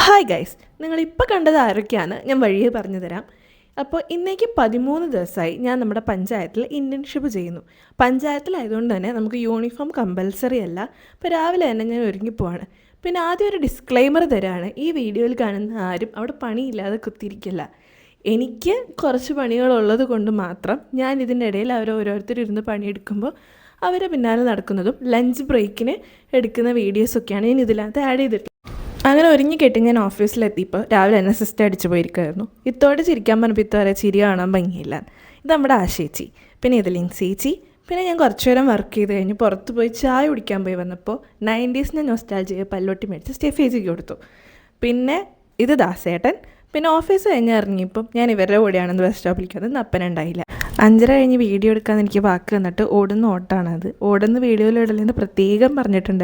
Hi guys, നിങ്ങളിപ്പോൾ കണ്ടത് ആരൊക്കെയാണ് ഞാൻ വഴിയെ പറഞ്ഞു തരാം. അപ്പോൾ ഇന്നേക്ക് 13 ദിവസമായി ഞാൻ നമ്മുടെ പഞ്ചായത്തിൽ ഇൻറ്റേൺഷിപ്പ് ചെയ്യുന്നു. പഞ്ചായത്തിലായതുകൊണ്ട് തന്നെ നമുക്ക് യൂണിഫോം കമ്പൽസറി അല്ല. അപ്പോൾ രാവിലെ തന്നെ ഞാൻ ഒരുങ്ങിപ്പോവാണ്. പിന്നെ ആദ്യം ഒരു ഡിസ്ക്ലെയിമർ തരാണ്, ഈ വീഡിയോയിൽ കാണുന്ന ആരും അവിടെ പണിയില്ലാതെ കുത്തിയിരിക്കില്ല. എനിക്ക് കുറച്ച് പണികളുള്ളത് കൊണ്ട് മാത്രം ഞാൻ ഇതിൻ്റെ ഇടയിൽ ഓരോരുത്തരിരുന്ന് പണിയെടുക്കുമ്പോൾ അവരെ പിന്നാലെ നടക്കുന്നതും ലഞ്ച് ബ്രേക്കിന് എടുക്കുന്ന വീഡിയോസൊക്കെയാണ് ഞാൻ ഇതിനകത്ത് ആഡ് ചെയ്തിട്ടുള്ളത്. അങ്ങനെ ഒരുങ്ങി കെട്ടി ഞാൻ ഓഫീസിലെത്തിയപ്പോൾ രാവിലെ എന്നെ സിസ്റ്റർ അടിച്ചു പോയിരിക്കുമായിരുന്നു. ഇത്തോടെ ചിരിക്കാൻ പറഞ്ഞപ്പോൾ ഇത്തോടെ ചിരി കാണാൻ ഭംഗിയില്ല. ഇത് നമ്മുടെ ആശേച്ചി, പിന്നെ ഇത് ലിൻസേച്ചി. പിന്നെ ഞാൻ കുറച്ചു നേരം വർക്ക് ചെയ്ത് കഴിഞ്ഞ് പുറത്ത് പോയി ചായ കുടിക്കാൻ പോയി വന്നപ്പോൾ 90s നൊസ്റ്റാൾജിയ പല്ലോട്ടി മേടിച്ച് സ്റ്റെഫേജിക്ക് കൊടുത്തു. പിന്നെ ഇത് ദാസേട്ടൻ. പിന്നെ ഓഫീസ് കഴിഞ്ഞ് ഇറങ്ങിയപ്പം ഞാൻ ഇവരുടെ കൂടെയാണെന്ന് ബസ് സ്റ്റോപ്പിലേക്ക് വന്ന് അപ്പനുണ്ടായില്ല. 5:30 കഴിഞ്ഞ് വീഡിയോ എടുക്കാൻ എനിക്ക് വാക്ക് തന്നിട്ട് ഓടുന്ന ഓട്ടാണത്. ഓടുന്ന വീഡിയോയിലിടലെന്ന് പ്രത്യേകം പറഞ്ഞിട്ടുണ്ടായിരുന്നു.